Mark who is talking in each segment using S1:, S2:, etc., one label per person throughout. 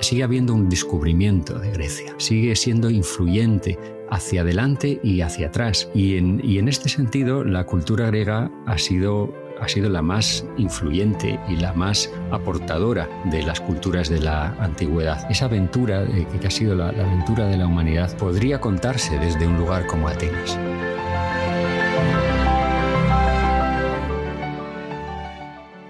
S1: sigue habiendo un descubrimiento de Grecia, sigue siendo influyente hacia adelante y hacia atrás. Y en este sentido, la cultura griega ha sido la más influyente y la más aportadora de las culturas de la antigüedad. Esa aventura que ha sido la aventura de la humanidad podría contarse desde un lugar como Atenas.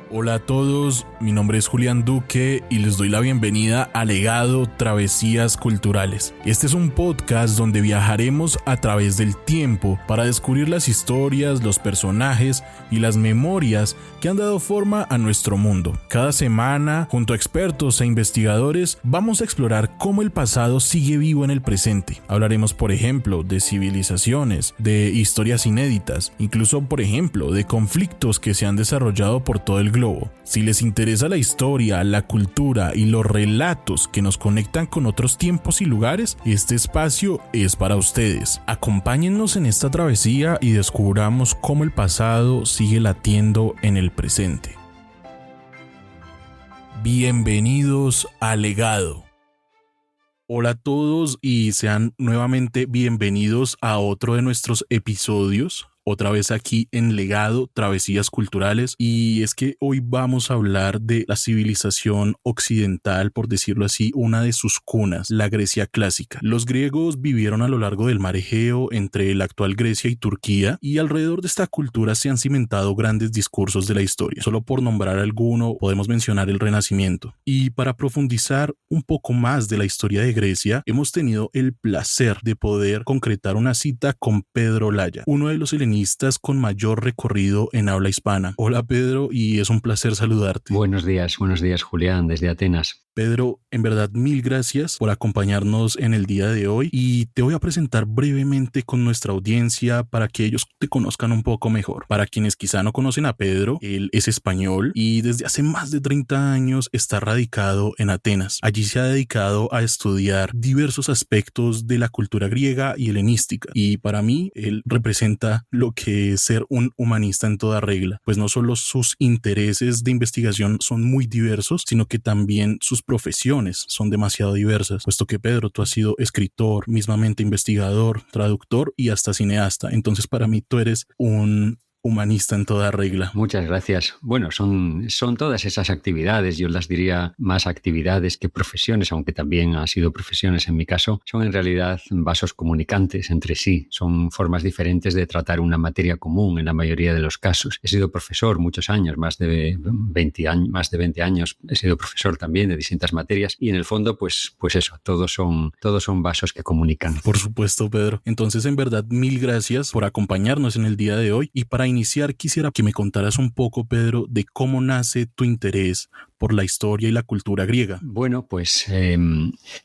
S2: Hola a todos, mi nombre es Julián Duque y les doy la bienvenida a Legado Travesías Culturales. Este es un podcast donde viajaremos a través del tiempo para descubrir las historias, los personajes y las memorias que han dado forma a nuestro mundo. Cada semana, junto a expertos e investigadores, vamos a explorar cómo el pasado sigue vivo en el presente. Hablaremos, por ejemplo, de civilizaciones, de historias inéditas, incluso, por ejemplo, de conflictos que se han desarrollado por todo el globo. Si les interesa la historia, la cultura y los relatos que nos conectan con otros tiempos y lugares, este espacio es para ustedes. Acompáñennos en esta travesía y descubramos cómo el pasado sigue latiendo en el presente. Bienvenidos a Legado. Hola a todos y sean nuevamente bienvenidos a otro de nuestros episodios. Otra vez aquí en Legado, Travesías Culturales, y es que hoy vamos a hablar de la civilización occidental, por decirlo así, una de sus cunas, la Grecia clásica. Los griegos vivieron a lo largo del mar Egeo entre la actual Grecia y Turquía, y alrededor de esta cultura se han cimentado grandes discursos de la historia. Solo por nombrar alguno, podemos mencionar el Renacimiento. Y para profundizar un poco más de la historia de Grecia, hemos tenido el placer de poder concretar una cita con Pedro Laya, uno de los helenistas con mayor recorrido en habla hispana. Hola Pedro, y es un placer saludarte.
S1: Buenos días Julián, desde Atenas.
S2: Pedro, en verdad mil gracias por acompañarnos en el día de hoy y te voy a presentar brevemente con nuestra audiencia para que ellos te conozcan un poco mejor. Para quienes quizá no conocen a Pedro, él es español y desde hace más de 30 años está radicado en Atenas. Allí se ha dedicado a estudiar diversos aspectos de la cultura griega y helenística, y para mí él representa lo que es ser un humanista en toda regla, pues no solo sus intereses de investigación son muy diversos, sino que también sus profesiones son demasiado diversas, puesto que Pedro, tú has sido escritor, mismamente investigador, traductor y hasta cineasta. Entonces para mí tú eres un humanista en toda regla.
S1: Muchas gracias. Bueno, son todas esas actividades, yo las diría más actividades que profesiones, aunque también han sido profesiones en mi caso, son en realidad vasos comunicantes entre sí, son formas diferentes de tratar una materia común en la mayoría de los casos. He sido profesor muchos años, más de 20 años, he sido profesor también de distintas materias y en el fondo pues eso, todos son vasos que comunican.
S2: Por supuesto, Pedro. Entonces, en verdad, mil gracias por acompañarnos en el día de hoy y para iniciar quisiera que me contaras un poco, Pedro, de cómo nace tu interés por la historia y la cultura griega.
S1: Bueno, pues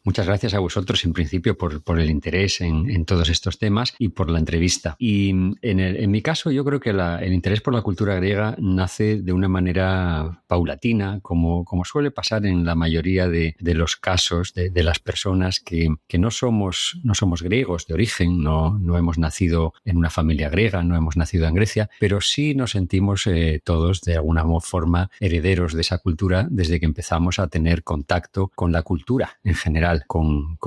S1: muchas gracias a vosotros en principio por el interés en todos estos temas y por la entrevista. Y en mi caso yo creo que el interés por la cultura griega nace de una manera paulatina, como suele pasar en la mayoría de los casos de las personas que no somos griegos de origen, no hemos nacido en una familia griega, no hemos nacido en Grecia, pero sí nos sentimos todos de alguna forma herederos de esa cultura desde que empezamos a tener contacto con la cultura en general, con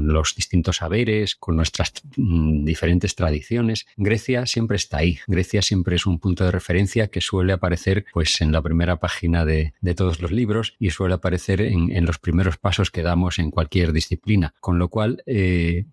S1: los distintos saberes, con nuestras diferentes tradiciones. Grecia siempre está ahí. Grecia siempre es un punto de referencia que suele aparecer pues en la primera página de todos los libros y suele aparecer en los primeros pasos que damos en cualquier disciplina. Con lo cual,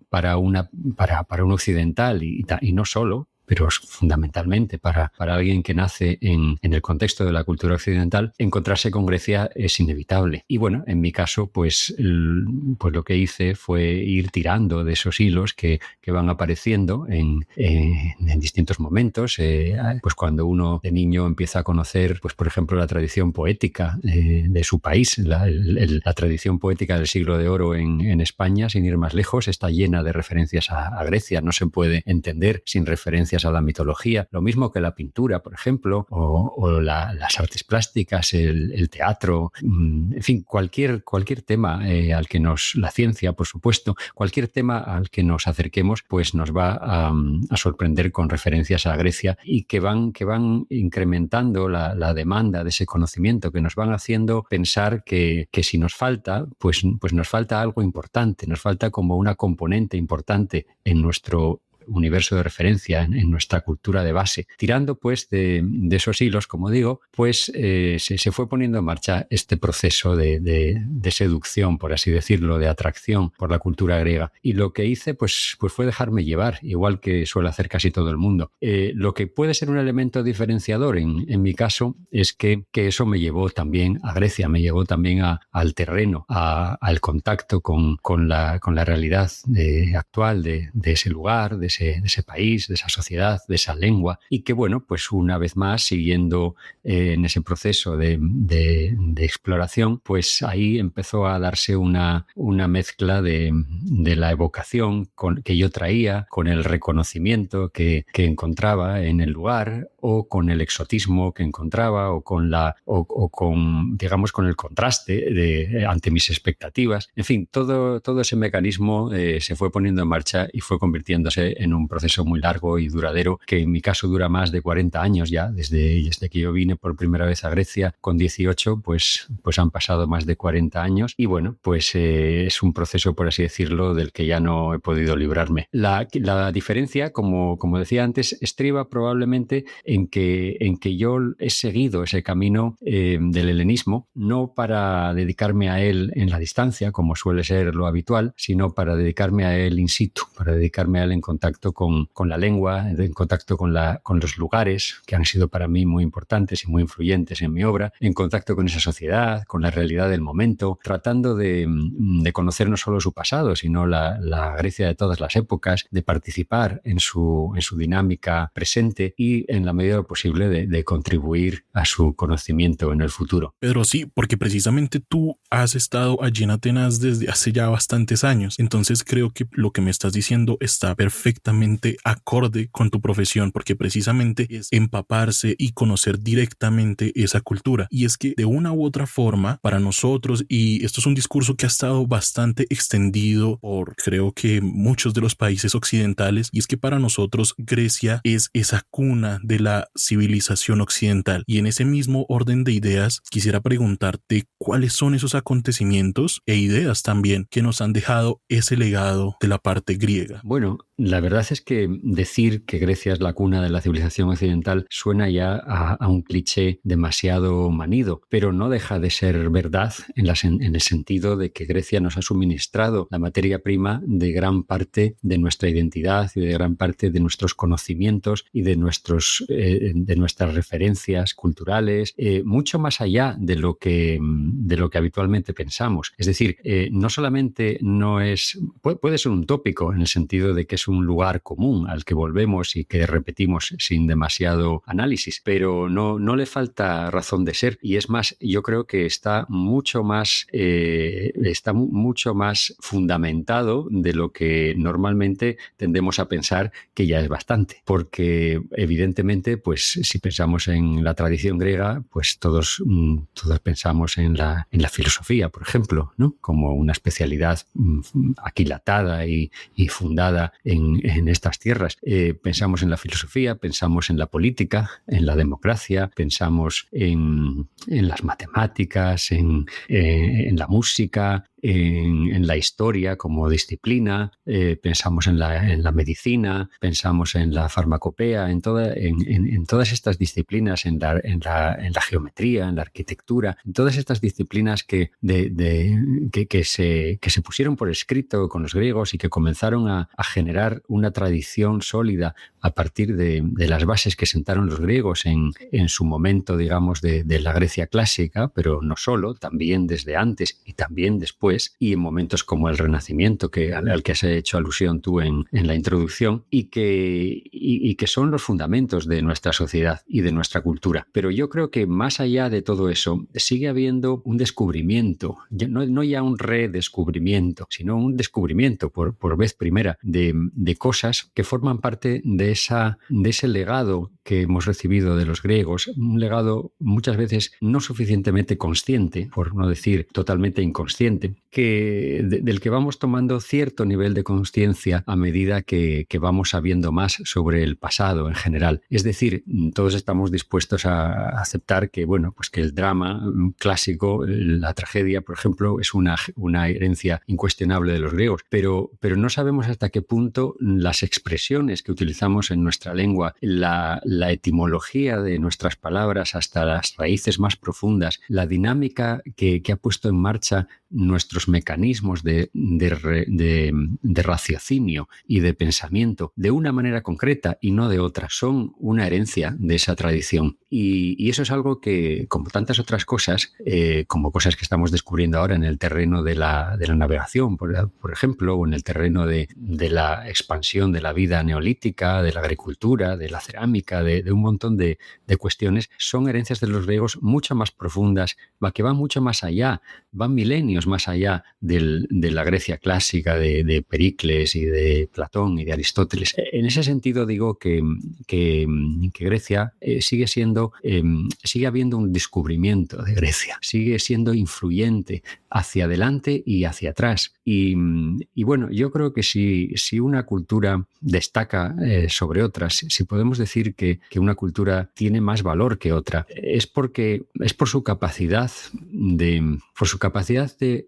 S1: para un occidental y no solo, pero fundamentalmente para alguien que nace en el contexto de la cultura occidental, encontrarse con Grecia es inevitable. Y bueno, en mi caso, pues lo que hice fue ir tirando de esos hilos que van apareciendo en distintos momentos. Pues cuando uno de niño empieza a conocer, pues por ejemplo, la tradición poética de su país, la tradición poética del siglo de oro en España, sin ir más lejos, está llena de referencias a Grecia. No se puede entender sin referencias referencias a la mitología, lo mismo que la pintura, por ejemplo, o las artes plásticas, el teatro, en fin, cualquier tema al que la ciencia, por supuesto, cualquier tema al que nos acerquemos, pues nos va a sorprender con referencias a Grecia y que van incrementando la demanda de ese conocimiento, que nos van haciendo pensar que si nos falta, pues nos falta algo importante, nos falta como una componente importante en nuestro universo de referencia, en nuestra cultura de base. Tirando pues de esos hilos, como digo, pues se fue poniendo en marcha este proceso de seducción, por así decirlo, de atracción por la cultura griega. Y lo que hice pues fue dejarme llevar, igual que suele hacer casi todo el mundo. Lo que puede ser un elemento diferenciador en mi caso es que eso me llevó también a Grecia, me llevó también al terreno, al contacto con la realidad actual de ese lugar, de ese país, de esa sociedad, de esa lengua, y que bueno, pues una vez más, siguiendo en ese proceso de exploración, pues ahí empezó a darse una mezcla de la evocación que yo traía, con el reconocimiento que encontraba en el lugar, o con el exotismo que encontraba, o con digamos, con el contraste ante mis expectativas. En fin, todo ese mecanismo se fue poniendo en marcha y fue convirtiéndose en un proceso muy largo y duradero, que en mi caso dura más de 40 años ya, desde que yo vine por primera vez a Grecia con 18, pues han pasado más de 40 años y bueno, pues es un proceso, por así decirlo, del que ya no he podido librarme. La diferencia, como decía antes, estriba probablemente en que yo he seguido ese camino del helenismo, no para dedicarme a él en la distancia, como suele ser lo habitual, sino para dedicarme a él in situ, para dedicarme a él en contacto con la lengua, en contacto con los lugares que han sido para mí muy importantes y muy influyentes en mi obra, en contacto con esa sociedad, con la realidad del momento, tratando de conocer no solo su pasado, sino la Grecia de todas las épocas, de participar en su dinámica presente y, en la medida de lo posible, de contribuir a su conocimiento en el futuro.
S2: Pedro, sí, porque precisamente tú has estado allí en Atenas desde hace ya bastantes años, entonces creo que lo que me estás diciendo está perfectamente acorde con tu profesión, porque precisamente es empaparse y conocer directamente esa cultura. Y es que de una u otra forma, para nosotros, y esto es un discurso que ha estado bastante extendido por creo que muchos de los países occidentales, y es que para nosotros Grecia es esa cuna de la civilización occidental. Y en ese mismo orden de ideas, quisiera preguntarte cuáles son esos acontecimientos e ideas también que nos han dejado ese legado de la parte griega.
S1: Bueno, la verdad es que decir que Grecia es la cuna de la civilización occidental suena ya a un cliché demasiado manido, pero no deja de ser verdad en el sentido de que Grecia nos ha suministrado la materia prima de gran parte de nuestra identidad y de gran parte de nuestros conocimientos y de nuestras referencias culturales, mucho más allá de lo que habitualmente pensamos. Es decir, no solamente puede ser un tópico en el sentido de que es un lugar común al que volvemos y que repetimos sin demasiado análisis, pero no le falta razón de ser, y es más, yo creo que está mucho más fundamentado de lo que normalmente tendemos a pensar que ya es bastante, porque evidentemente, pues si pensamos en la tradición griega, pues todos pensamos en la filosofía, por ejemplo, ¿no? Como una especialidad aquilatada y fundada en estas tierras. Pensamos en la filosofía, pensamos en la política, en la democracia, pensamos en las matemáticas, en la música, en la historia como disciplina, pensamos en la medicina, pensamos en la farmacopea, en todas estas disciplinas, en la geometría, en la arquitectura, en todas estas disciplinas que se pusieron por escrito con los griegos y que comenzaron a generar una tradición sólida a partir de las bases que sentaron los griegos en su momento, digamos, de la Grecia clásica, pero no solo, también desde antes y también después, y en momentos como el Renacimiento, al que has hecho alusión tú en la introducción, y que son los fundamentos de nuestra sociedad y de nuestra cultura. Pero yo creo que más allá de todo eso, sigue habiendo un descubrimiento, no ya un redescubrimiento, sino un descubrimiento por vez primera de cosas que forman parte de de ese legado que hemos recibido de los griegos, un legado muchas veces no suficientemente consciente, por no decir totalmente inconsciente, del que vamos tomando cierto nivel de consciencia a medida que vamos sabiendo más sobre el pasado en general. Es decir, todos estamos dispuestos a aceptar que, bueno, pues que el drama clásico, la tragedia, por ejemplo, es una herencia incuestionable de los griegos, pero no sabemos hasta qué punto las expresiones que utilizamos en nuestra lengua, la etimología de nuestras palabras hasta las raíces más profundas, la dinámica que ha puesto en marcha nuestros mecanismos de raciocinio y de pensamiento de una manera concreta y no de otra, son una herencia de esa tradición. Y eso es algo que, como tantas otras cosas, como cosas que estamos descubriendo ahora en el terreno de la navegación, por ejemplo, o en el terreno de la expansión de la vida neolítica, de la agricultura, de la cerámica, de un montón de cuestiones, son herencias de los griegos mucho más profundas, que van mucho más allá, van milenios más allá de la Grecia clásica, de Pericles y de Platón y de Aristóteles. En ese sentido digo que Grecia sigue habiendo un descubrimiento de Grecia, sigue siendo influyente hacia adelante y hacia atrás. Y bueno, yo creo que si una cultura destaca sobre otras, si podemos decir que una cultura tiene más valor que otra, es por su capacidad de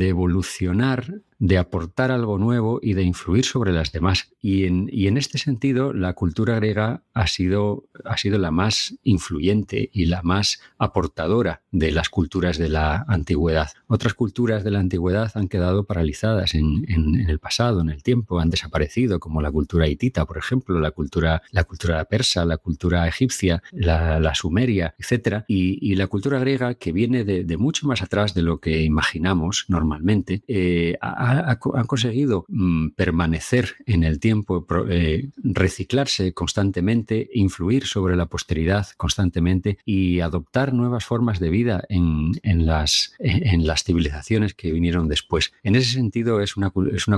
S1: evolucionar, de aportar algo nuevo y de influir sobre las demás. Y en este sentido, la cultura griega ha sido la más influyente y la más aportadora de las culturas de la antigüedad. Otras culturas de la antigüedad han quedado paralizadas en el pasado, en el tiempo, han desaparecido, como la cultura hitita, por ejemplo, la cultura persa, la cultura egipcia, la sumeria, etc. Y la cultura griega, que viene de mucho más atrás de lo que imaginamos normalmente, ha conseguido permanecer en el tiempo, reciclarse constantemente, influir sobre la posteridad constantemente y adoptar nuevas formas de vida en las civilizaciones que vinieron después. En ese sentido es una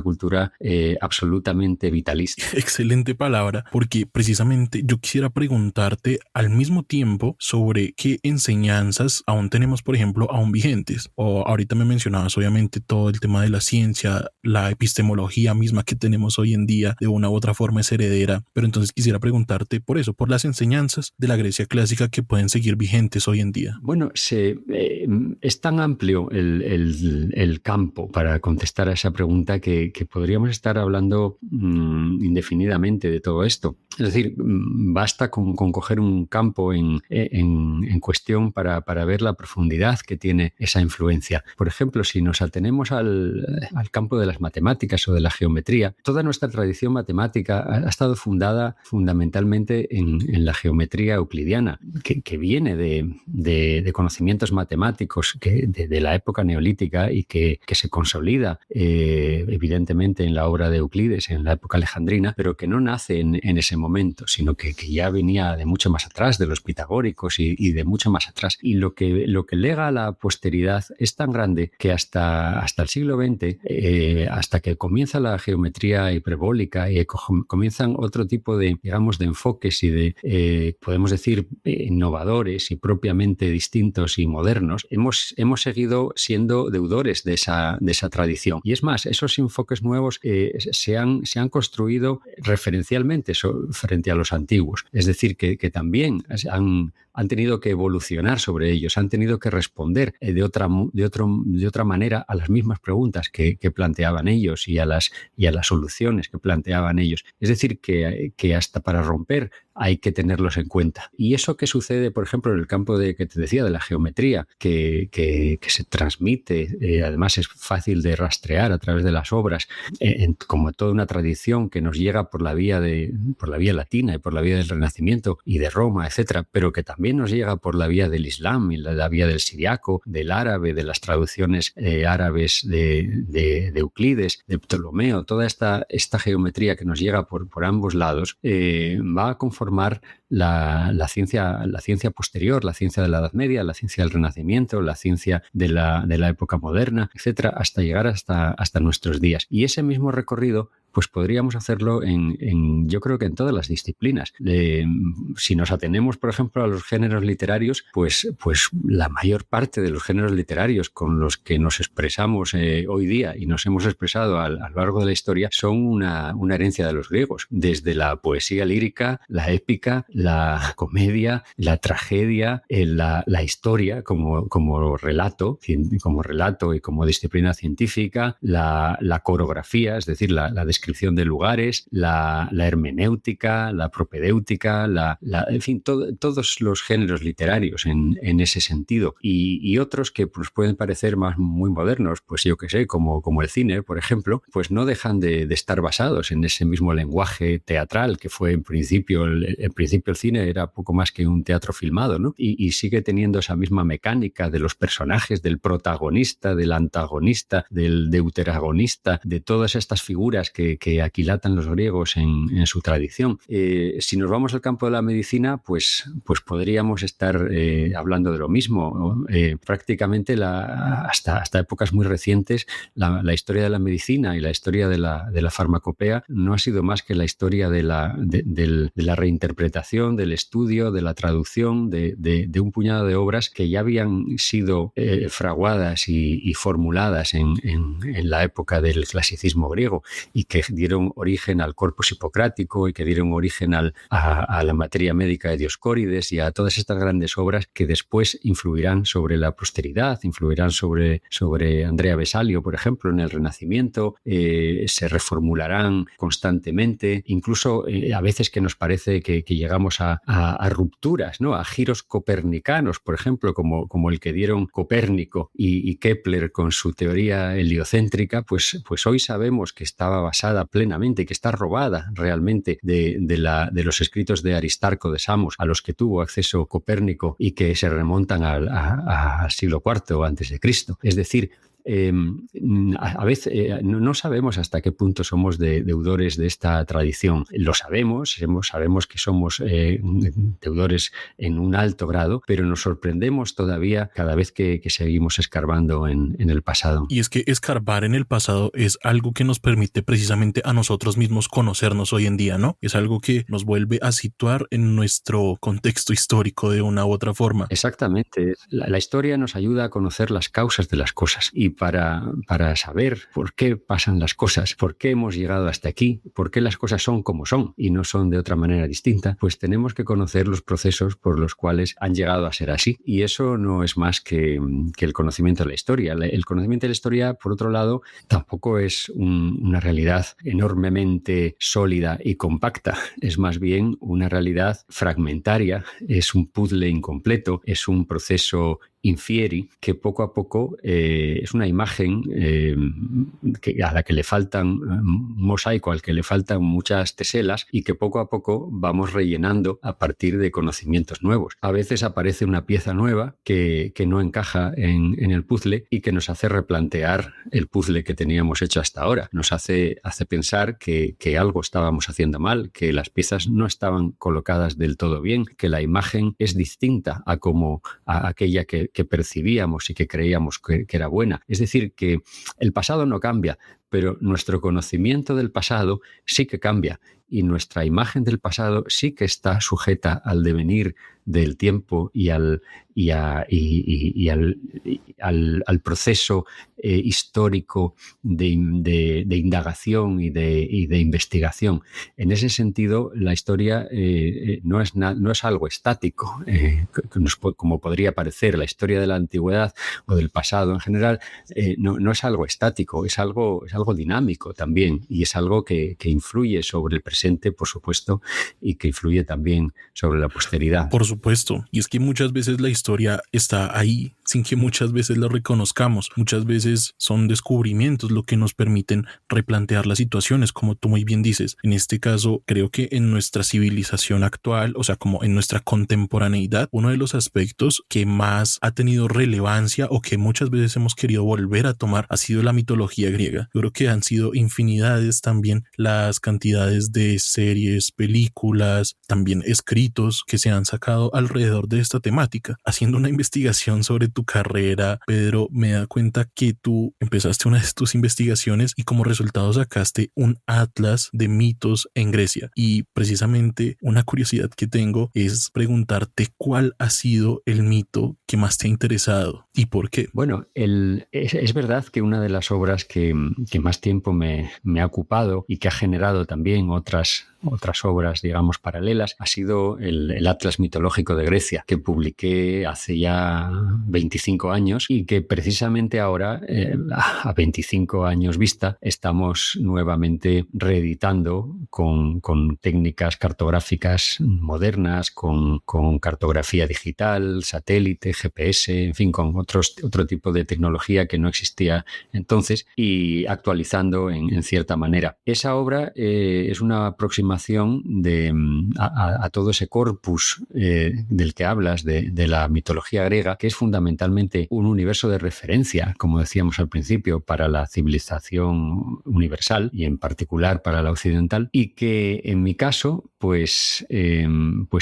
S1: cultura absolutamente vitalista.
S2: Excelente palabra, porque precisamente yo quisiera preguntarte al mismo tiempo sobre qué enseñanzas aún tenemos, por ejemplo, aún vigentes. O ahorita me mencionabas obviamente todo el tema de la ciencia, la epistemología misma que tenemos hoy en día de una u otra forma es heredera, pero entonces quisiera preguntarte por eso, por las enseñanzas de la Grecia clásica que pueden seguir vigentes hoy en día.
S1: Bueno, es tan amplio el campo para contestar a esa pregunta que podríamos estar hablando indefinidamente de todo esto. Es decir, basta con coger un campo en cuestión para ver la profundidad que tiene esa influencia. Por ejemplo, si nos atenemos al campo de las matemáticas o de la geometría, toda nuestra tradición matemática ha estado fundada fundamentalmente en la geometría euclidiana, que viene de conocimientos matemáticos de la época neolítica y que se consolida evidentemente en la obra de Euclides, en la época alejandrina, pero que no nace en ese momento, sino que ya venía de mucho más atrás, de los pitagóricos y de mucho más atrás. Y lo que lega a la posteridad es tan grande que hasta el siglo XX, hasta que comienza la geometría hiperbólica y comienzan otro tipo de enfoques y podemos decir, innovadores y propiamente distintos y modernos, hemos seguido siendo deudores de esa tradición. Y es más, esos enfoques nuevos se han construido referencialmente frente a los antiguos. Es decir, que también han tenido que evolucionar sobre ellos, han tenido que responder de otra manera a las mismas preguntas que planteaban ellos y a las soluciones que planteaban ellos. Es decir, que hasta para romper hay que tenerlos en cuenta. Y eso que sucede, por ejemplo, en el campo que te decía de la geometría, que se transmite, además es fácil de rastrear a través de las obras, como toda una tradición que nos llega por la vía latina y por la vía del Renacimiento y de Roma, etcétera, pero que también nos llega por la vía del Islam y la vía del siriaco, del árabe, de las traducciones árabes de Euclides, de Ptolomeo. Toda esta geometría que nos llega por ambos lados va a conformar la ciencia posterior, la ciencia de la Edad Media, la ciencia del Renacimiento, la ciencia de la época moderna, etcétera, hasta llegar hasta nuestros días. Y ese mismo recorrido pues podríamos hacerlo yo creo que en todas las disciplinas. Si nos atenemos, por ejemplo, a los géneros literarios, pues la mayor parte de los géneros literarios con los que nos expresamos hoy día y nos hemos expresado a lo largo de la historia son una herencia de los griegos. Desde la poesía lírica, la épica, la comedia, la tragedia, la historia como relato y como disciplina científica, la coreografía, es decir, la descripción de lugares, la hermenéutica, la propedéutica, en fin, todos los géneros literarios en ese sentido. Y otros que pues, pueden parecer muy modernos, pues yo qué sé, como el cine, por ejemplo, pues no dejan de estar basados en ese mismo lenguaje teatral que fue en principio el cine era poco más que un teatro filmado, ¿no? Y sigue teniendo esa misma mecánica de los personajes, del protagonista, del antagonista, del deuteragonista, de todas estas figuras que aquilatan los griegos en su tradición. Si nos vamos al campo de la medicina, pues podríamos estar hablando de lo mismo, ¿no? Prácticamente hasta épocas muy recientes la historia de la medicina y la historia de la farmacopea no ha sido más que la historia de la reinterpretación, del estudio, de la traducción de un puñado de obras que ya habían sido fraguadas y formuladas en la época del clasicismo griego y que dieron origen al corpus hipocrático y que dieron origen a la materia médica de Dioscórides y a todas estas grandes obras que después influirán sobre la posteridad, influirán sobre Andrea Vesalio, por ejemplo, en el Renacimiento, se reformularán constantemente, incluso a veces que nos parece que llegamos a rupturas, ¿no? A giros copernicanos, por ejemplo, como el que dieron Copérnico y Kepler con su teoría heliocéntrica, pues hoy sabemos que estaba basada plenamente, que está robada realmente de los escritos de Aristarco de Samos, a los que tuvo acceso Copérnico y que se remontan al siglo IV antes de Cristo. Es decir, a veces no sabemos hasta qué punto somos deudores de esta tradición. Lo sabemos que somos deudores en un alto grado, pero nos sorprendemos todavía cada vez que seguimos escarbando en el pasado.
S2: Y es que escarbar en el pasado es algo que nos permite precisamente a nosotros mismos conocernos hoy en día, ¿no? Es algo que nos vuelve a situar en nuestro contexto histórico de una u otra forma.
S1: Exactamente. La historia nos ayuda a conocer las causas de las cosas y para saber por qué pasan las cosas, por qué hemos llegado hasta aquí, por qué las cosas son como son y no son de otra manera distinta, pues tenemos que conocer los procesos por los cuales han llegado a ser así. Y eso no es más que el conocimiento de la historia. El conocimiento de la historia, por otro lado, tampoco es una realidad enormemente sólida y compacta. Es más bien una realidad fragmentaria, es un puzzle incompleto, es un proceso infieri que poco a poco es una imagen a la que le faltan un mosaico, al que le faltan muchas teselas y que poco a poco vamos rellenando a partir de conocimientos nuevos. A veces aparece una pieza nueva que no encaja en el puzzle y que nos hace replantear el puzzle que teníamos hecho hasta ahora. Nos hace pensar que algo estábamos haciendo mal, que las piezas no estaban colocadas del todo bien, que la imagen es distinta a aquella que percibíamos y que creíamos que era buena. Es decir, que el pasado no cambia, pero nuestro conocimiento del pasado sí que cambia y nuestra imagen del pasado sí que está sujeta al devenir del tiempo y al proceso histórico de indagación y de investigación. En ese sentido, la historia no es algo estático, como podría parecer. La historia de la antigüedad o del pasado en general no es algo estático, es algo dinámico también y es algo que influye sobre el presente, por supuesto, y que influye también sobre la posteridad.
S2: Por supuesto, y es que muchas veces la historia está ahí sin que muchas veces la reconozcamos. Muchas veces son descubrimientos lo que nos permiten replantear las situaciones, como tú muy bien dices. En este caso, creo que en nuestra civilización actual, o sea, como en nuestra contemporaneidad, uno de los aspectos que más ha tenido relevancia o que muchas veces hemos querido volver a tomar ha sido la mitología griega. Yo creo que han sido infinidades también las cantidades de series, películas, también escritos que se han sacado alrededor de esta temática. Haciendo una investigación sobre tu carrera, Pedro, me da cuenta que tú empezaste una de tus investigaciones y como resultado sacaste un atlas de mitos en Grecia. Y precisamente una curiosidad que tengo es preguntarte cuál ha sido el mito que más te ha interesado y por qué.
S1: Bueno, es verdad que una de las obras que más tiempo me ha ocupado y que ha generado también otras obras, digamos, paralelas, ha sido el Atlas Mitológico de Grecia, que publiqué hace ya 25 años y que precisamente ahora, a 25 años vista, estamos nuevamente reeditando con técnicas cartográficas modernas, con cartografía digital, satélite, GPS, en fin, con otro tipo de tecnología que no existía entonces y actualizando en cierta manera. Esa obra es una aproximación a todo ese corpus del que hablas, de la mitología griega, que es fundamentalmente un universo de referencia, como decíamos al principio, para la civilización universal y en particular para la occidental, y que en mi caso pues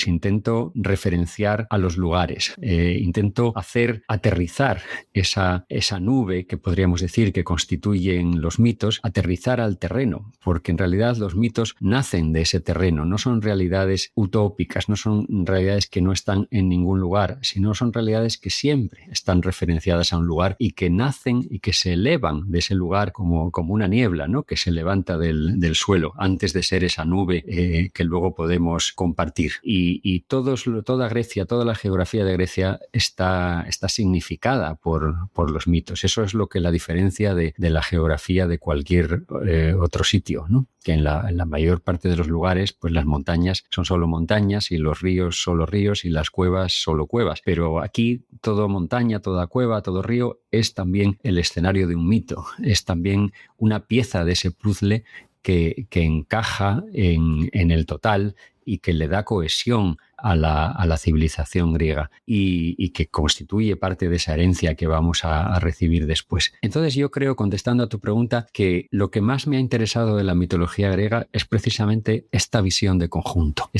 S1: intento referenciar a los lugares, intento hacer aterrizar esa nube que podríamos decir que constituyen los mitos, aterrizar al terreno, porque en realidad los mitos nacen de ese terreno, no son realidades utópicas, no son realidades que no están en ningún lugar, sino son realidades que siempre están referenciadas a un lugar y que nacen y que se elevan de ese lugar como una niebla, ¿no? Que se levanta del suelo antes de ser esa nube que luego podemos compartir. Y toda Grecia, toda la geografía de Grecia está significada por los mitos. Eso es lo que la diferencia de la geografía de cualquier otro sitio, ¿no? Que en la mayor parte de los lugares, pues las montañas son solo montañas y los ríos solo ríos y las cuevas solo cuevas. Pero aquí toda montaña, toda cueva, todo río es también el escenario de un mito, es también una pieza de ese puzzle que encaja en el total y que le da cohesión a la civilización griega y que constituye parte de esa herencia que vamos a recibir después. Entonces yo creo, contestando a tu pregunta, que lo que más me ha interesado de la mitología griega es precisamente esta visión de conjunto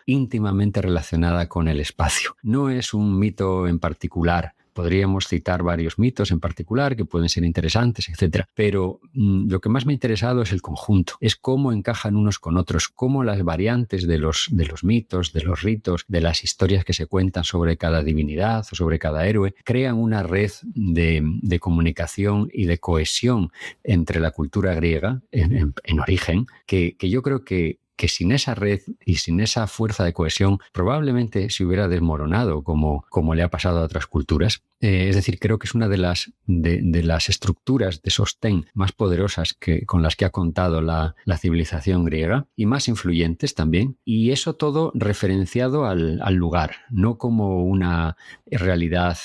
S1: íntimamente relacionada con el espacio. No es un mito en particular. Podríamos citar varios mitos en particular que pueden ser interesantes, etcétera. Pero lo que más me ha interesado es el conjunto, es cómo encajan unos con otros, cómo las variantes de los mitos, de los ritos, de las historias que se cuentan sobre cada divinidad o sobre cada héroe, crean una red de comunicación y de cohesión entre la cultura griega en origen, que yo creo que sin esa red y sin esa fuerza de cohesión probablemente se hubiera desmoronado como le ha pasado a otras culturas. Es decir, creo que es una de las estructuras de sostén más poderosas con las que ha contado la civilización griega y más influyentes también. Y eso todo referenciado al lugar, no como una realidad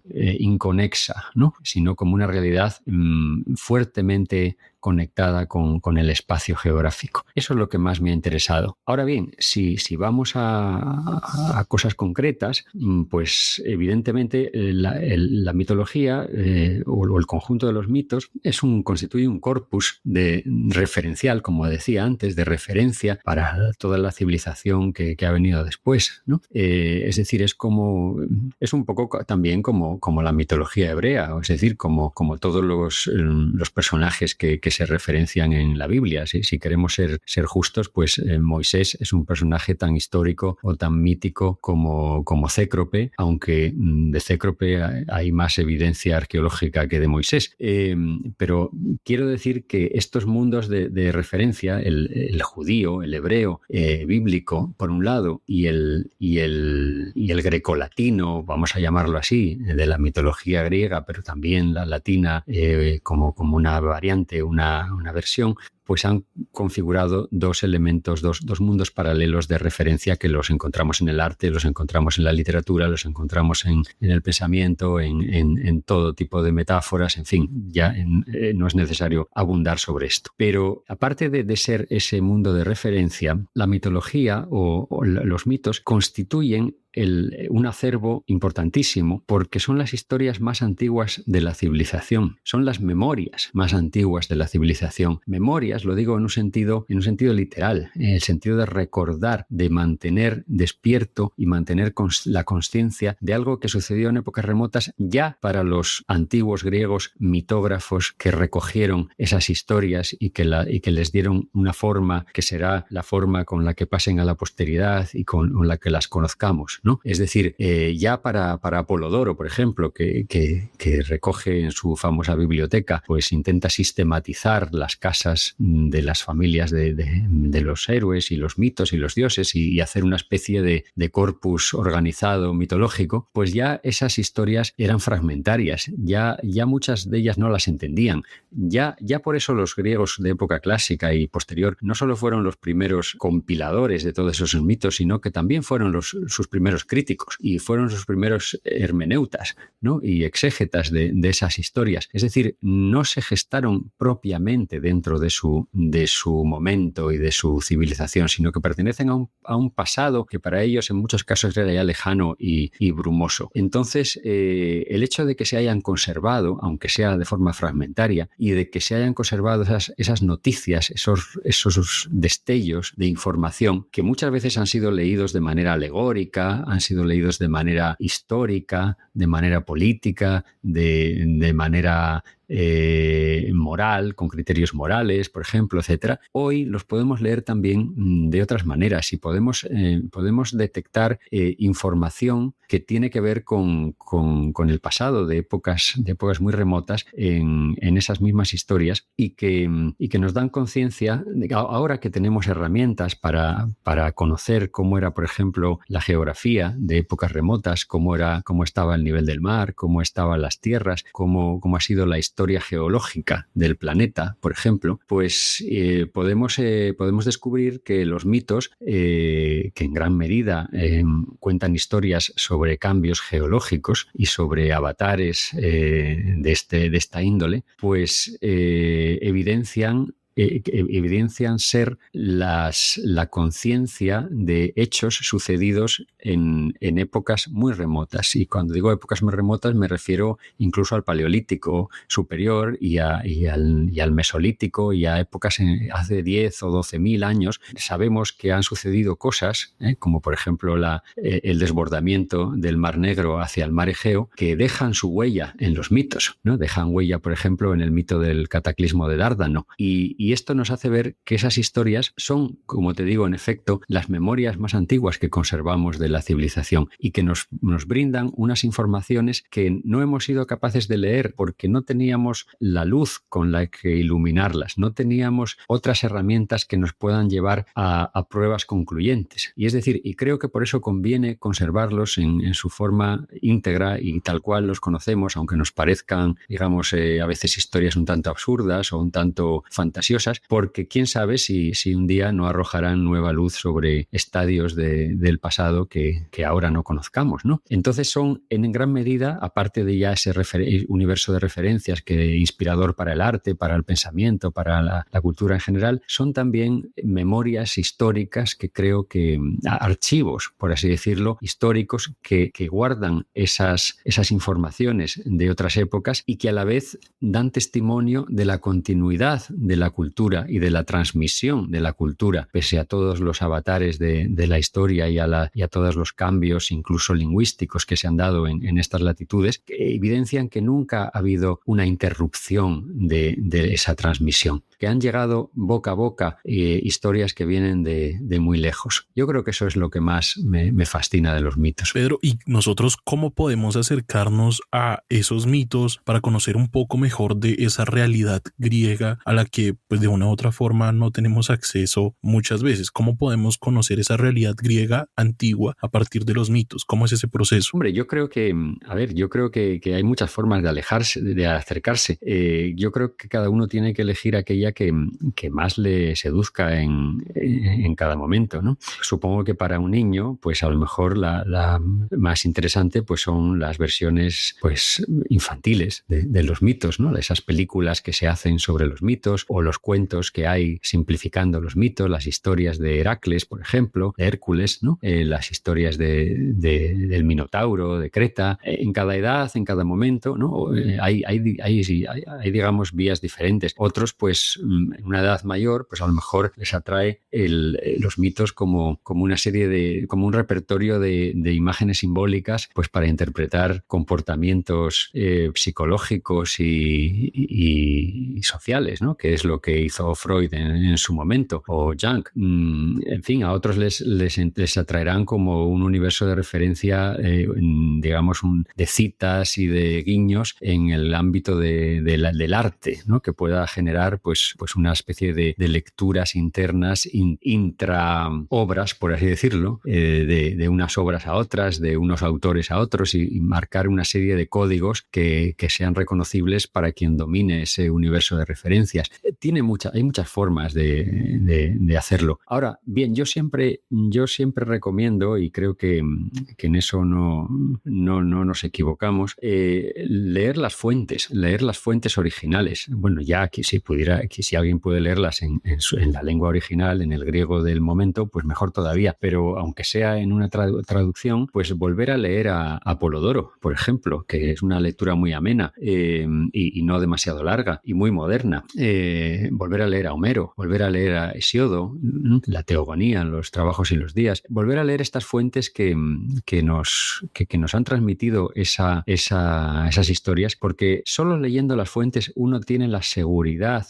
S1: inconexa, ¿no? Sino como una realidad fuertemente conectada con el espacio geográfico. Eso es lo que más me ha interesado. Ahora bien, si vamos a cosas concretas, pues evidentemente la mitología o el conjunto de los mitos constituye un corpus referencial, como decía antes, de referencia para toda la civilización que ha venido después, ¿no? Es decir, es un poco también como la mitología hebrea, es decir, como todos los personajes que se referencian en la Biblia. Si queremos ser justos, pues Moisés es un personaje tan histórico o tan mítico como Cécrope, aunque de Cécrope hay más evidencia arqueológica que de Moisés. Pero quiero decir que estos mundos de referencia, el judío, el hebreo, bíblico, por un lado, y el grecolatino, vamos a llamarlo así, de la mitología griega, pero también la latina como una variante, una versión, pues han configurado dos elementos, dos mundos paralelos de referencia que los encontramos en el arte, los encontramos en la literatura, los encontramos en el pensamiento, en todo tipo de metáforas, en fin, ya no es necesario abundar sobre esto. Pero aparte de ser ese mundo de referencia, la mitología o los mitos constituyen un acervo importantísimo porque son las historias más antiguas de la civilización, son las memorias más antiguas de la civilización. Memorias, lo digo en un sentido literal, en el sentido de recordar, de mantener despierto y mantener la consciencia de algo que sucedió en épocas remotas ya para los antiguos griegos mitógrafos que recogieron esas historias y que les dieron una forma que será la forma con la que pasen a la posteridad y con la que las conozcamos, ¿no? Es decir, ya para Apolodoro, por ejemplo, que recoge en su famosa biblioteca, pues intenta sistematizar las casas de las familias de los héroes y los mitos y los dioses y hacer una especie de corpus organizado mitológico, pues ya esas historias eran fragmentarias, ya muchas de ellas no las entendían. Ya por eso los griegos de época clásica y posterior no solo fueron los primeros compiladores de todos esos mitos, sino que también fueron sus primeros críticos y fueron sus primeros hermeneutas, ¿no? Y exégetas de esas historias. Es decir, no se gestaron propiamente dentro de su momento y de su civilización, sino que pertenecen a un pasado que para ellos en muchos casos era ya lejano y brumoso. Entonces, el hecho de que se hayan conservado, aunque sea de forma fragmentaria, y de que se hayan conservado esas noticias, esos destellos de información que muchas veces han sido leídos de manera alegórica, han sido leídos de manera histórica, de manera política, de manera moral, con criterios morales, por ejemplo, etcétera. Hoy los podemos leer también de otras maneras y podemos detectar información que tiene que ver con el pasado de épocas muy remotas en esas mismas historias y que nos dan conciencia de que ahora que tenemos herramientas para conocer cómo era, por ejemplo, la geografía de épocas remotas, cómo estaba el nivel del mar, cómo estaban las tierras, cómo ha sido la historia geológica del planeta, por ejemplo, pues podemos descubrir que los mitos, que en gran medida cuentan historias sobre cambios geológicos y sobre avatares de esta índole, pues evidencian ser la conciencia de hechos sucedidos en épocas muy remotas. Y cuando digo épocas muy remotas me refiero incluso al Paleolítico superior y al Mesolítico y a épocas hace 10 o 12.000 años. Sabemos que han sucedido cosas, como por ejemplo el desbordamiento del Mar Negro hacia el Mar Egeo, que dejan su huella en los mitos, ¿no? Dejan huella, por ejemplo, en el mito del cataclismo de Dárdano. Y esto nos hace ver que esas historias son, como te digo, en efecto, las memorias más antiguas que conservamos de la civilización y que nos brindan unas informaciones que no hemos sido capaces de leer porque no teníamos la luz con la que iluminarlas, no teníamos otras herramientas que nos puedan llevar a pruebas concluyentes. Y es decir, y creo que por eso conviene conservarlos en su forma íntegra y tal cual los conocemos, aunque nos parezcan, digamos, a veces historias un tanto absurdas o un tanto fantasiosas, porque quién sabe si un día no arrojarán nueva luz sobre estadios del pasado que ahora no conozcamos, ¿no? Entonces son en gran medida, aparte de ya ese universo de referencias que inspirador para el arte, para el pensamiento, para la cultura en general, son también memorias históricas que creo que archivos, por así decirlo, históricos que guardan esas informaciones de otras épocas y que a la vez dan testimonio de la continuidad de la cultura y de la transmisión de la cultura, pese a todos los avatares de la historia y a todos los cambios, incluso lingüísticos, que se han dado en estas latitudes, que evidencian que nunca ha habido una interrupción de esa transmisión, que han llegado boca a boca historias que vienen de muy lejos. Yo creo que eso es lo que más me fascina de los mitos.
S2: Pedro, ¿y nosotros cómo podemos acercarnos a esos mitos para conocer un poco mejor de esa realidad griega a la que pues de una u otra forma no tenemos acceso muchas veces? ¿Cómo podemos conocer esa realidad griega antigua a partir de los mitos? ¿Cómo es ese proceso?
S1: Hombre, yo creo que hay muchas formas de alejarse, de acercarse. Yo creo que cada uno tiene que elegir aquella que más le seduzca en cada momento, ¿no? Supongo que para un niño, pues a lo mejor la más interesante pues son las versiones pues infantiles de los mitos, ¿no? De esas películas que se hacen sobre los mitos o los cuentos que hay simplificando los mitos, las historias de Heracles, por ejemplo, de Hércules, ¿no? Las historias del Minotauro, de Creta. En cada edad, en cada momento, ¿no? Hay, digamos, vías diferentes. Otros, pues, en una edad mayor, pues a lo mejor les atrae los mitos como una serie como un repertorio de imágenes simbólicas, pues para interpretar comportamientos psicológicos y sociales, ¿no? Que es lo que hizo Freud en su momento, o Jung. En fin, a otros les atraerán como un universo de referencia, digamos, de citas y de guiños en el ámbito del arte, ¿no? Que pueda generar pues una especie de lecturas internas, intra obras, por así decirlo, de unas obras a otras, de unos autores a otros, y marcar una serie de códigos que sean reconocibles para quien domine ese universo de referencias. Hay muchas formas de hacerlo. Ahora, bien, yo siempre recomiendo, y creo que en eso no nos equivocamos, leer las fuentes originales. Bueno, ya que si alguien puede leerlas en la lengua original, en el griego del momento, pues mejor todavía. Pero aunque sea en una traducción, pues volver a leer a Apolodoro, por ejemplo, que es una lectura muy amena y no demasiado larga y muy moderna. Volver a leer a Homero, volver a leer a Hesiodo, la Teogonía, los trabajos y los días. Volver a leer estas fuentes que nos han transmitido esas historias, porque solo leyendo las fuentes uno tiene la seguridad,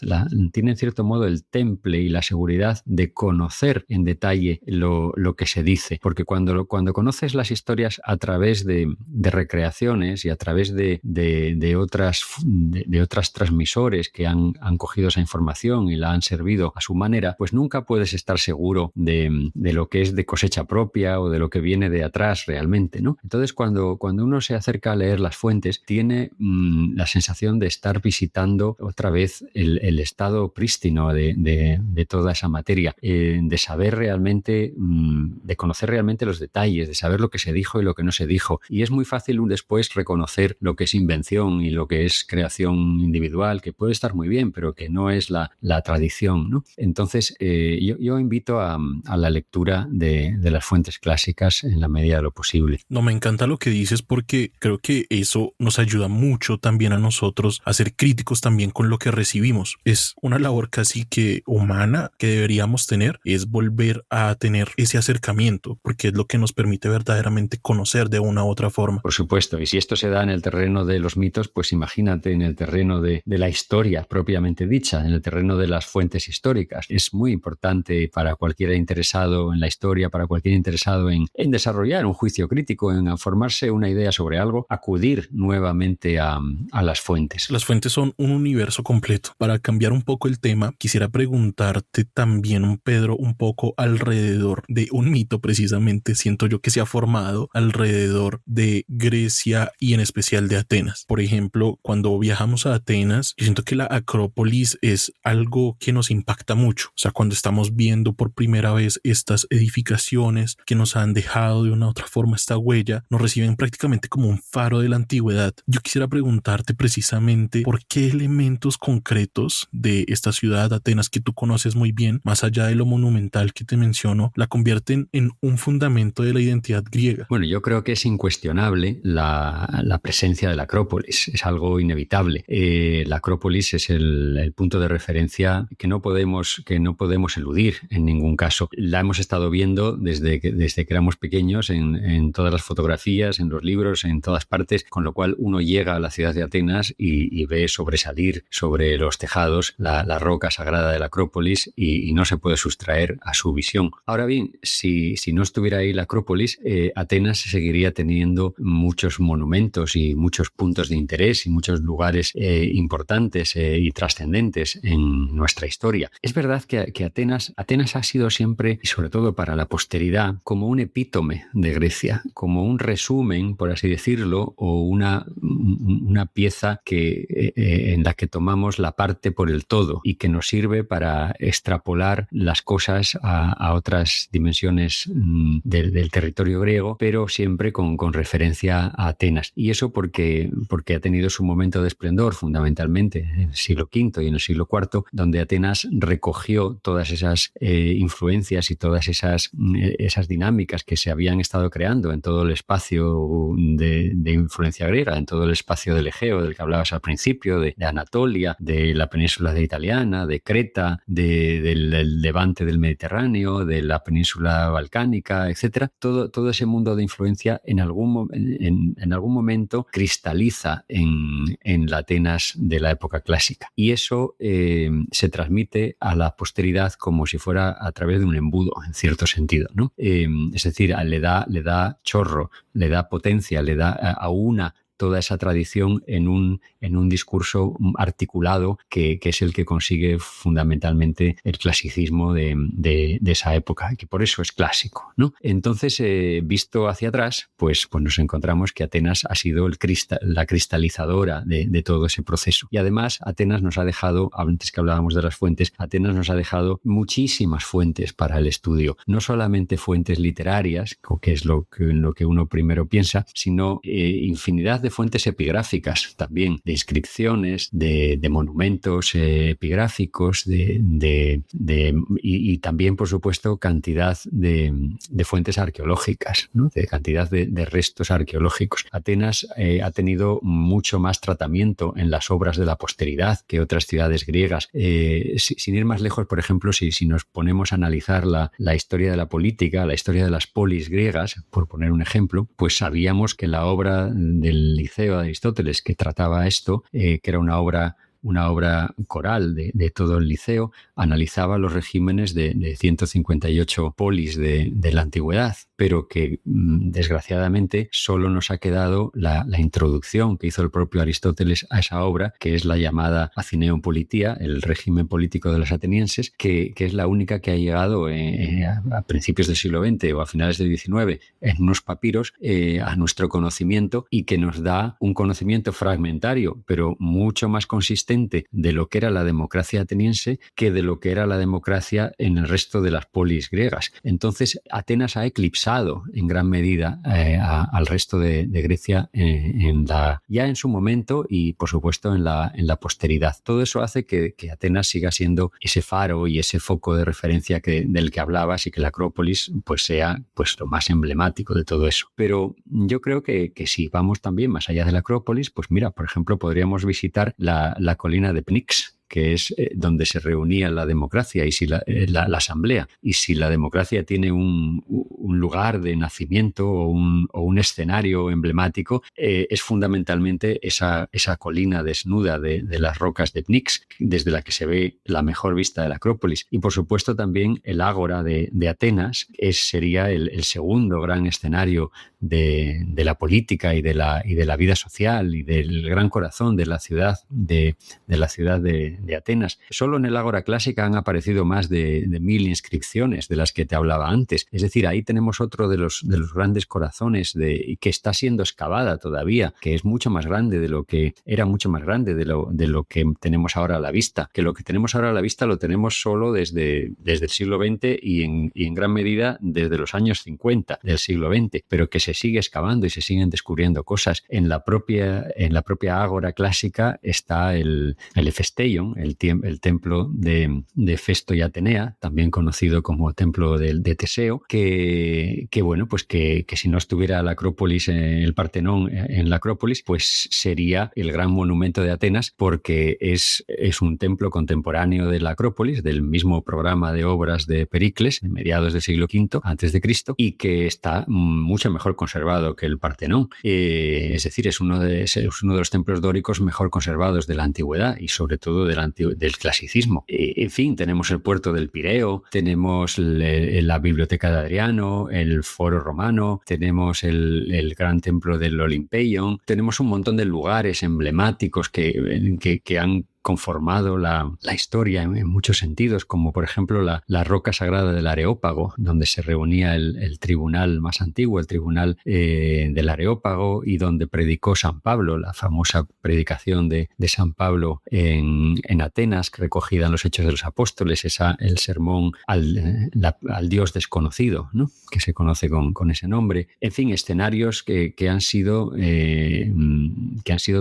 S1: tiene en cierto modo el temple y la seguridad de conocer en detalle lo que se dice, porque cuando conoces las historias a través de recreaciones y a través de otras transmisores que han cogido esa información y la han servido a su manera, pues nunca puedes estar seguro de lo que es de cosecha propia o de lo que viene de atrás realmente, ¿no? Entonces, cuando uno se acerca a leer las fuentes, tiene la sensación de estar visitando otra vez el estado prístino de toda esa materia, de saber realmente, de conocer realmente los detalles, de saber lo que se dijo y lo que no se dijo. Y es muy fácil después reconocer lo que es invención y lo que es creación individual, que puede estar muy bien, pero que no es la tradición, ¿no? Entonces, yo invito a la lectura de las fuentes clásicas en la medida de lo posible.
S2: No, me encanta lo que dices, porque creo que eso nos ayuda mucho también a nosotros a ser críticos también con lo que recibimos. Es una labor casi que humana que deberíamos tener, es volver a tener ese acercamiento, porque es lo que nos permite verdaderamente conocer de una u otra forma.
S1: Por supuesto, y si esto se da en el terreno de los mitos, pues imagínate en el terreno de la historia propiamente dicha, en el terreno de las fuentes históricas. Es muy importante para cualquiera interesado en la historia, para cualquier interesado en desarrollar un juicio crítico, en formarse una idea sobre algo, acudir nuevamente a las fuentes.
S2: Las fuentes son un universo completo. Para cambiar un poco el tema, quisiera preguntarte también, Pedro, un poco alrededor de un mito, precisamente, siento yo que se ha formado alrededor de Grecia y en especial de Atenas. Por ejemplo, cuando viajamos a Atenas, yo siento que la Acrópolis es algo que nos impacta mucho. O sea, cuando estamos viendo por primera vez estas edificaciones que nos han dejado de una u otra forma esta huella, nos reciben prácticamente como un faro de la antigüedad. Yo quisiera preguntarte precisamente por qué elementos concretos de esta ciudad, Atenas, que tú conoces muy bien, más allá de lo monumental que te menciono, la convierten en un fundamento de la identidad griega.
S1: Bueno, yo creo que es incuestionable la presencia de la Acrópolis, es algo inevitable. La Acrópolis es el punto de referencia que no podemos eludir en ningún caso. La hemos estado viendo desde que éramos pequeños en todas las fotografías, en los libros, en todas partes, con lo cual uno llega a la ciudad de Atenas y ve sobresalir sobre los tejados la roca sagrada de la Acrópolis y no se puede sustraer a su visión. Ahora bien, si no estuviera ahí la Acrópolis, Atenas seguiría teniendo muchos monumentos y muchos puntos de interés y muchos lugares importantes y trascendentes en nuestra historia. Es verdad que Atenas ha sido siempre, y sobre todo para la posteridad, como un epítome de Grecia, como un resumen, por así decirlo, o una pieza en la que tomamos la parte por el todo y que nos sirve para extrapolar las cosas a otras dimensiones del territorio griego, pero siempre con referencia a Atenas. Y eso porque ha tenido su momento de esplendor fundamentalmente en el siglo V y en el siglo IV, IV, donde Atenas recogió todas esas influencias y todas esas dinámicas que se habían estado creando en todo el espacio de influencia griega, en todo el espacio del Egeo, del que hablabas al principio, de Anatolia, de la península de Italiana, de Creta, del levante del Mediterráneo, de la península balcánica, etcétera. Todo ese mundo de influencia en algún momento cristaliza en la Atenas de la época clásica. Y eso se transmite a la posteridad como si fuera a través de un embudo, en cierto sentido, ¿no? Es decir, le da chorro, le da potencia, le da aúna toda esa tradición en un discurso articulado que es el que consigue fundamentalmente el clasicismo de esa época, que por eso es clásico, ¿no? Entonces, visto hacia atrás, pues nos encontramos que Atenas ha sido la cristalizadora de todo ese proceso. Y además, Atenas nos ha dejado, antes que hablábamos de las fuentes, Atenas nos ha dejado muchísimas fuentes para el estudio, no solamente fuentes literarias, que es lo que uno primero piensa, sino infinidad de fuentes epigráficas también, de inscripciones, de monumentos epigráficos, y también, por supuesto, cantidad de fuentes arqueológicas, ¿no? De cantidad de restos arqueológicos. Atenas ha tenido mucho más tratamiento en las obras de la posteridad que otras ciudades griegas. Sin ir más lejos, por ejemplo, si nos ponemos a analizar la historia de la política, la historia de las polis griegas, por poner un ejemplo, pues sabíamos que la obra del Liceo de Aristóteles, que trataba esto, que era una obra coral de todo el Liceo, analizaba los regímenes de 158 polis de la antigüedad, pero que desgraciadamente solo nos ha quedado la introducción que hizo el propio Aristóteles a esa obra, que es la llamada Athenaeum Politia, el régimen político de los atenienses, que es la única que ha llegado a principios del siglo XX o a finales del XIX en unos papiros a nuestro conocimiento, y que nos da un conocimiento fragmentario, pero mucho más consistente de lo que era la democracia ateniense que de lo que era la democracia en el resto de las polis griegas. Entonces, Atenas ha eclipsado en gran medida al resto de Grecia ya en su momento y, por supuesto, en la posteridad. Todo eso hace que Atenas siga siendo ese faro y ese foco de referencia del que hablabas, y que la Acrópolis pues sea pues lo más emblemático de todo eso. Pero yo creo que si vamos también más allá de la Acrópolis, pues mira, por ejemplo, podríamos visitar la colina de Pnyx, que es donde se reunía la democracia y si la asamblea. Y si la democracia tiene un lugar de nacimiento o un escenario emblemático, es fundamentalmente esa colina desnuda de las rocas de Pnyx, desde la que se ve la mejor vista de la Acrópolis. Y por supuesto también el Ágora de Atenas sería el segundo gran escenario de la política y de la vida social y del gran corazón de la ciudad de Atenas. Solo en el Ágora clásica han aparecido más de 1000 inscripciones de las que te hablaba antes. Es decir, ahí tenemos otro de los grandes corazones que está siendo excavada todavía, que es mucho más grande de lo que era, mucho más grande de lo que tenemos ahora a la vista. Que lo que tenemos ahora a la vista lo tenemos solo desde el siglo XX y en gran medida desde los años 50 del siglo XX, pero que se sigue excavando y se siguen descubriendo cosas. En la propia Ágora clásica está el Hefesteion, el templo de Festo y Atenea, también conocido como templo de Teseo, que bueno, pues que si no estuviera la Acrópolis, el Partenón en la Acrópolis, pues sería el gran monumento de Atenas, porque es un templo contemporáneo de la Acrópolis, del mismo programa de obras de Pericles, de mediados del siglo V a.C., y que está mucho mejor conservado que el Partenón. Es decir, es uno de los templos dóricos mejor conservados de la antigüedad y sobre todo del clasicismo. En fin, tenemos el puerto del Pireo, tenemos la biblioteca de Adriano, el foro romano, tenemos el gran templo del Olimpeion, tenemos un montón de lugares emblemáticos que han conformado la historia en muchos sentidos, como por ejemplo la roca sagrada del Areópago, donde se reunía el tribunal más antiguo, el tribunal del Areópago, y donde predicó San Pablo, la famosa predicación de San Pablo en Atenas, recogida en los Hechos de los Apóstoles, el sermón al Dios desconocido, ¿no? Que se conoce con ese nombre. En fin, escenarios que han sido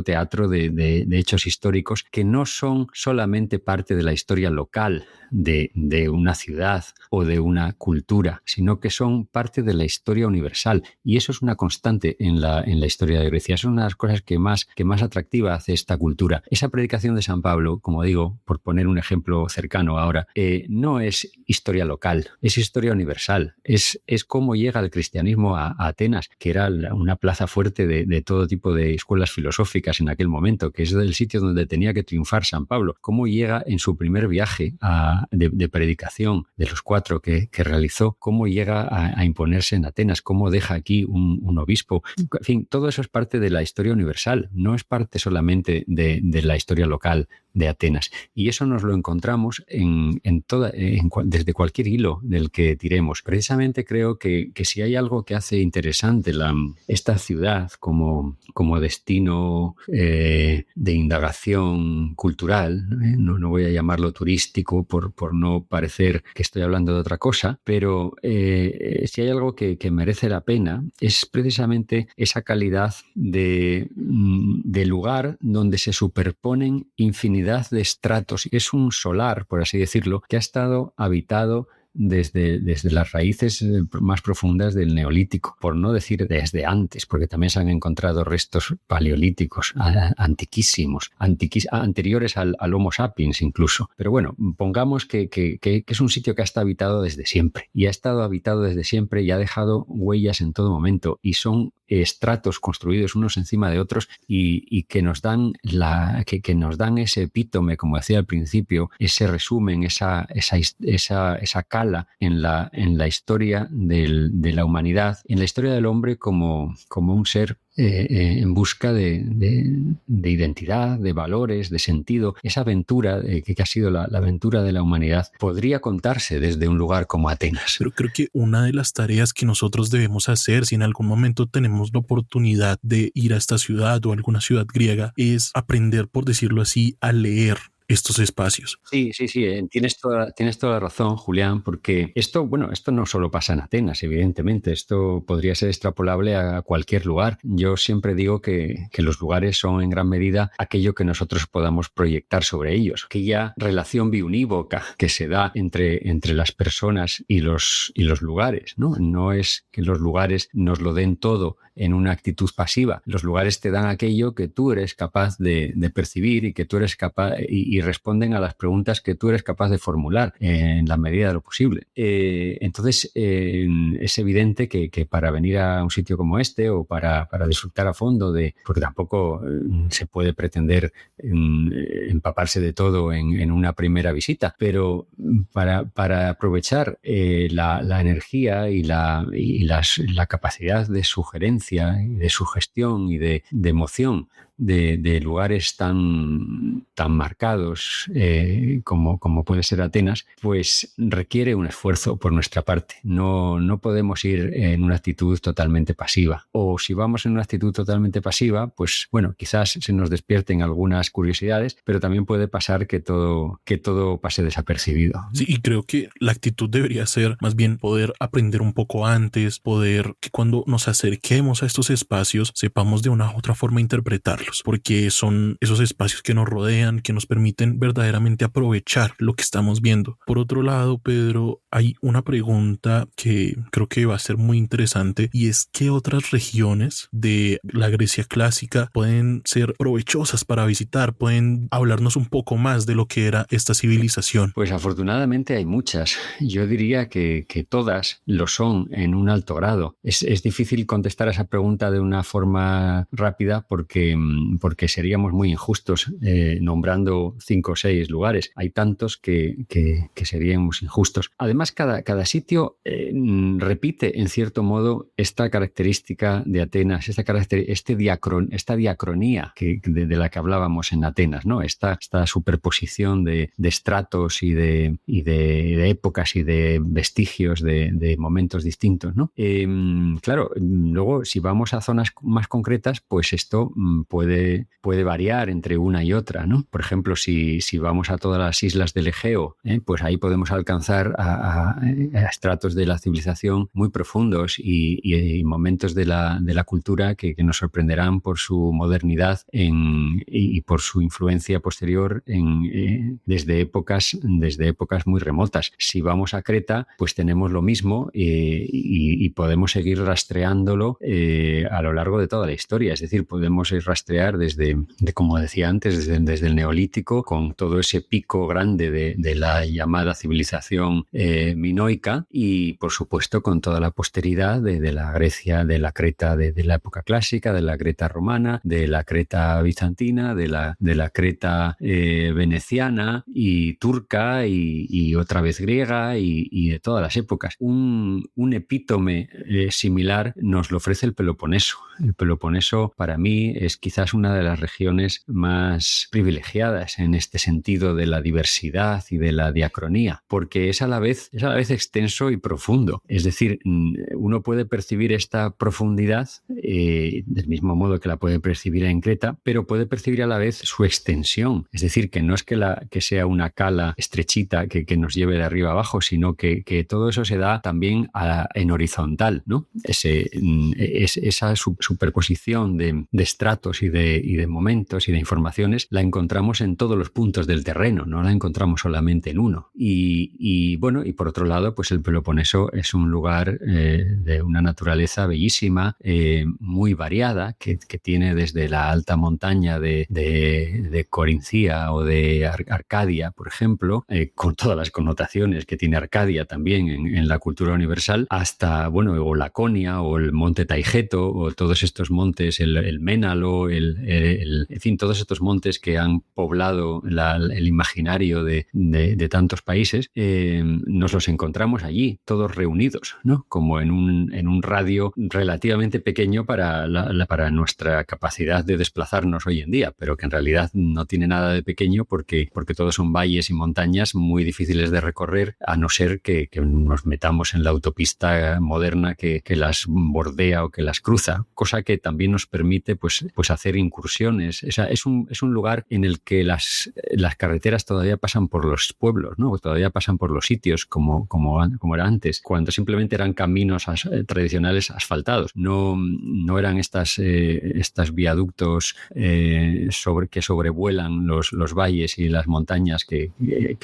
S1: teatro de hechos históricos que no son solamente parte de la historia local de una ciudad o de una cultura, sino que son parte de la historia universal. Y eso es una constante en la historia de Grecia. Es una de las cosas que más atractiva hace esta cultura. Esa predicación de San Pablo, como digo, por poner un ejemplo cercano ahora, no es historia local, es historia universal. Es cómo llega el cristianismo a Atenas, que era una plaza fuerte de todo tipo de escuelas filosóficas en aquel momento, que es el sitio donde tenía que triunfar San Pablo. Cómo llega en su primer viaje de predicación, de los 4 que realizó, cómo llega a imponerse en Atenas, cómo deja aquí un obispo. En fin, todo eso es parte de la historia universal, no es parte solamente de la historia local de Atenas. Y eso nos lo encontramos desde cualquier hilo del que tiremos. Precisamente creo que si hay algo que hace interesante esta ciudad como destino de indagación cultural, no voy a llamarlo turístico por no parecer que estoy hablando de otra cosa, pero si hay algo que merece la pena es precisamente esa calidad de lugar donde se superponen infinidad de estratos. Es un solar, por así decirlo, que ha estado habitado desde las raíces más profundas del Neolítico, por no decir desde antes, porque también se han encontrado restos paleolíticos antiquísimos, anteriores al Homo sapiens incluso. Pero bueno, pongamos que es un sitio que ha estado habitado desde siempre, y ha estado habitado desde siempre y ha dejado huellas en todo momento, y son estratos construidos unos encima de otros y que nos dan que nos dan ese epítome, como decía al principio, ese resumen, esa cala en la historia de la humanidad, en la historia del hombre como un ser en busca de identidad, de valores, de sentido. Esa aventura que ha sido la aventura de la humanidad podría contarse desde un lugar como Atenas.
S2: Pero creo que una de las tareas que nosotros debemos hacer, si en algún momento tenemos la oportunidad de ir a esta ciudad o a alguna ciudad griega, es aprender, por decirlo así, a leer estos espacios.
S1: Sí, tienes toda la razón, Julián, porque esto no solo pasa en Atenas, evidentemente, esto podría ser extrapolable a cualquier lugar. Yo siempre digo que los lugares son en gran medida aquello que nosotros podamos proyectar sobre ellos, aquella relación biunívoca que se da entre las personas y los lugares, ¿no? No es que los lugares nos lo den todo en una actitud pasiva. Los lugares te dan aquello que tú eres capaz de percibir y que tú eres capaz y responden a las preguntas que tú eres capaz de formular en la medida de lo posible. Entonces, es evidente que para venir a un sitio como este o para disfrutar a fondo porque tampoco se puede pretender empaparse de todo en una primera visita, pero para aprovechar la energía y la capacidad de sugerencia y de sugestión y de emoción de lugares tan marcados como puede ser Atenas, pues requiere un esfuerzo por nuestra parte. No podemos ir en una actitud totalmente pasiva. O si vamos en una actitud totalmente pasiva, pues bueno, quizás se nos despierten algunas curiosidades, pero también puede pasar que todo pase desapercibido.
S2: Sí, y creo que la actitud debería ser más bien poder aprender un poco antes, poder que cuando nos acerquemos a estos espacios sepamos de una u otra forma interpretarlos, porque son esos espacios que nos rodean, que nos permiten verdaderamente aprovechar lo que estamos viendo. Por otro lado, Pedro, hay una pregunta que creo que va a ser muy interesante, y es ¿qué otras regiones de la Grecia clásica pueden ser provechosas para visitar? ¿Pueden hablarnos un poco más de lo que era esta civilización?
S1: Pues afortunadamente hay muchas. Yo diría que todas lo son en un alto grado. Es difícil contestar a esa pregunta de una forma rápida porque seríamos muy injustos nombrando 5 o 6 lugares. Hay tantos que seríamos injustos. Además, cada sitio repite en cierto modo esta característica de Atenas, esta diacronía de la que hablábamos en Atenas, ¿no? Esta superposición de estratos y de épocas y de vestigios de momentos distintos, ¿no? Claro, luego si vamos a zonas más concretas, pues esto puede puede variar entre una y otra, ¿no? Por ejemplo, si vamos a todas las islas del Egeo, pues ahí podemos alcanzar a estratos de la civilización muy profundos y momentos de la cultura que nos sorprenderán por su modernidad y por su influencia posterior desde épocas muy remotas. Si vamos a Creta, pues tenemos lo mismo y podemos seguir rastreándolo a lo largo de toda la historia. Es decir, podemos rastrear como decía antes, desde el Neolítico, con todo ese pico grande de la llamada civilización minoica, y por supuesto con toda la posteridad de la Grecia, de la Creta de la época clásica, de la Creta romana, de la Creta bizantina, de la Creta veneciana y turca y otra vez griega y de todas las épocas. Un epítome similar nos lo ofrece el Peloponeso. El Peloponeso para mí es quizás una de las regiones más privilegiadas en este sentido de la diversidad y de la diacronía, porque es a la vez extenso y profundo. Es decir, uno puede percibir esta profundidad del mismo modo que la puede percibir en Creta, pero puede percibir a la vez su extensión. Es decir, que no es que sea una cala estrechita que nos lleve de arriba abajo, sino que todo eso se da también en horizontal, ¿no? Esa superposición de estratos y de momentos y de informaciones la encontramos en todos los puntos del terreno, no la encontramos solamente en uno. Y por otro lado, pues el Peloponeso es un lugar de una naturaleza bellísima, muy variada, que tiene desde la alta montaña de Corincía o de Arcadia, por ejemplo, con todas las connotaciones que tiene Arcadia también en la cultura universal, hasta, o Laconia o el monte Taigeto o todos estos montes, el Ménalo, en fin, todos estos montes que han poblado el imaginario de tantos países, nos los encontramos allí, todos reunidos, ¿no? Como en un radio relativamente pequeño para nuestra capacidad de desplazarnos hoy en día, pero que en realidad no tiene nada de pequeño porque todos son valles y montañas muy difíciles de recorrer, a no ser que nos metamos en la autopista moderna que las bordea o que las cruza, cosa que también nos permite pues hacer incursiones. O sea, es un lugar en el que las carreteras todavía pasan por los pueblos, ¿no? Todavía pasan por los sitios como era antes, cuando simplemente eran caminos tradicionales asfaltados. No eran estas viaductos que sobrevuelan los valles y las montañas que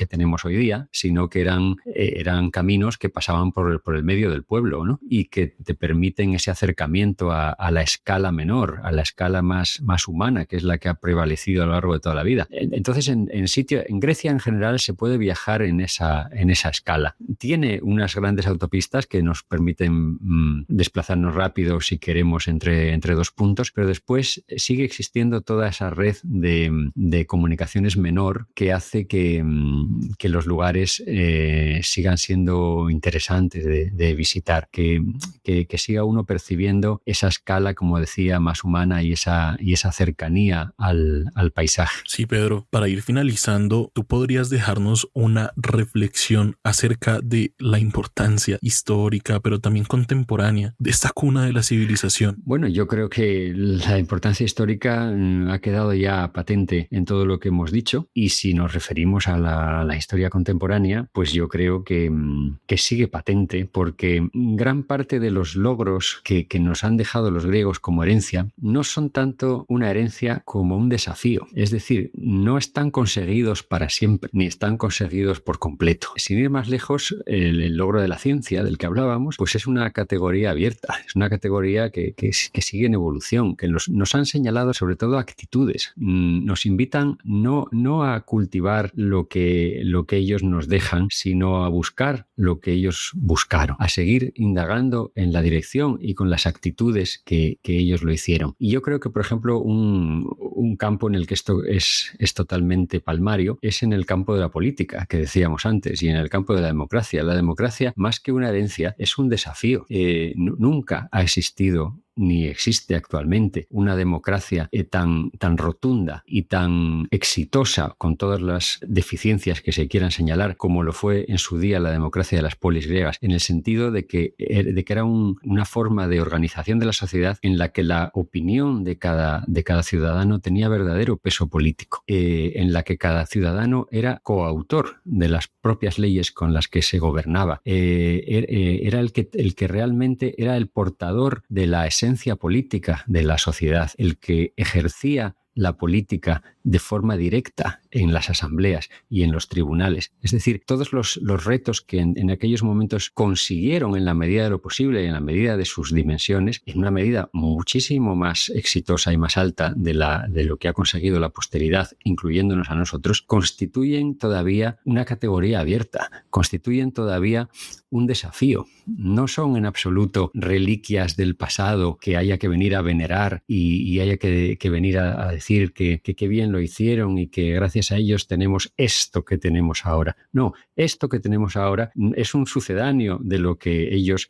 S1: tenemos hoy día, sino que eran caminos que pasaban por el medio del pueblo, ¿no? Y que te permiten ese acercamiento a la escala menor, a la escala más humana, que es la que ha prevalecido a lo largo de toda la vida. Entonces, en Grecia en general se puede viajar en esa escala. Tiene unas grandes autopistas que nos permiten desplazarnos rápido si queremos entre dos puntos, pero después sigue existiendo toda esa red de comunicaciones menor que hace que los lugares sigan siendo interesantes de visitar, que siga uno percibiendo esa escala, como decía, más humana y esa cercanía al paisaje.
S2: Sí, Pedro, para ir finalizando, ¿tú podrías dejarnos una reflexión acerca de la importancia histórica, pero también contemporánea, de esta cuna de la civilización?
S1: Bueno, yo creo que la importancia histórica ha quedado ya patente en todo lo que hemos dicho, y si nos referimos a la historia contemporánea, pues yo creo que sigue patente, porque gran parte de los logros que nos han dejado los griegos como herencia no son tanto una herencia como un desafío. Es decir, no están conseguidos para siempre, ni están conseguidos por completo. Sin ir más lejos, el logro de la ciencia del que hablábamos, pues es una categoría abierta, es una categoría que sigue en evolución, que nos han señalado sobre todo actitudes. Nos invitan no a cultivar lo que ellos nos dejan, sino a buscar lo que ellos buscaron, a seguir indagando en la dirección y con las actitudes que ellos lo hicieron. Y yo creo que, por ejemplo, un campo en el que esto es totalmente palmario es en el campo de la política, que decíamos antes, y en el campo de la democracia. La democracia, más que una herencia, es un desafío. Nunca ha existido ni existe actualmente una democracia tan rotunda y tan exitosa, con todas las deficiencias que se quieran señalar, como lo fue en su día la democracia de las polis griegas, en el sentido de que era una forma de organización de la sociedad en la que la opinión de cada ciudadano tenía verdadero peso político, en la que cada ciudadano era coautor de las propias leyes con las que se gobernaba, era el que realmente era el portador de la esencia política de la sociedad, el que ejercía la política de forma directa en las asambleas y en los tribunales. Es decir, todos los retos que en aquellos momentos consiguieron en la medida de lo posible y en la medida de sus dimensiones, en una medida muchísimo más exitosa y más alta de lo que ha conseguido la posteridad, incluyéndonos a nosotros, constituyen todavía una categoría abierta, constituyen todavía un desafío. No son en absoluto reliquias del pasado que haya que venir a venerar y haya que venir a decir que bien lo hicieron y que gracias a ellos tenemos esto que tenemos ahora. No, esto que tenemos ahora es un sucedáneo de lo que ellos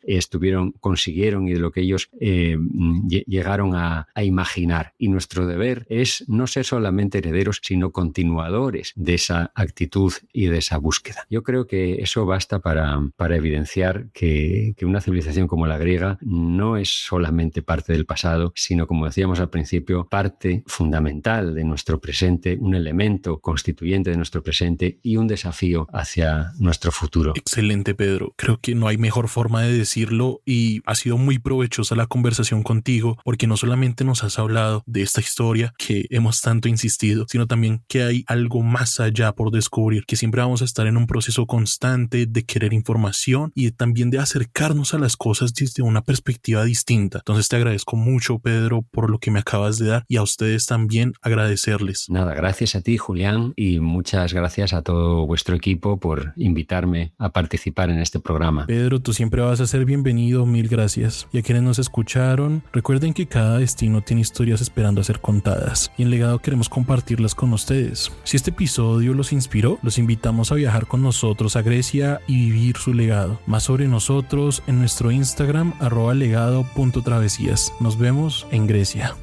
S1: consiguieron y de lo que ellos llegaron a imaginar. Y nuestro deber es no ser solamente herederos, sino continuadores de esa actitud y de esa búsqueda. Yo creo que eso basta para evidenciar que una civilización como la griega no es solamente parte del pasado, sino, como decíamos al principio, parte fundamental de nuestro presente, un elemento constituyente de nuestro presente y un desafío hacia nuestro futuro.
S2: Excelente, Pedro. Creo que no hay mejor forma de decirlo y ha sido muy provechosa la conversación contigo, porque no solamente nos has hablado de esta historia que hemos tanto insistido, sino también que hay algo más allá por descubrir, que siempre vamos a estar en un proceso constante de querer información y también de acercarnos a las cosas desde una perspectiva distinta. Entonces te agradezco mucho, Pedro, por lo que me acabas de dar, y a ustedes también agradecerles.
S1: Nada, gracias a ti, Julián, y muchas gracias a todo vuestro equipo por invitarme a participar en este programa.
S2: Pedro, tú siempre vas a ser bienvenido, mil gracias. Y a quienes nos escucharon, recuerden que cada destino tiene historias esperando a ser contadas, y en Legado queremos compartirlas con ustedes. Si este episodio los inspiró, los invitamos a viajar con nosotros a Grecia y vivir su legado. Más sobre nosotros en nuestro Instagram @legado.travesías. Nos vemos en Grecia.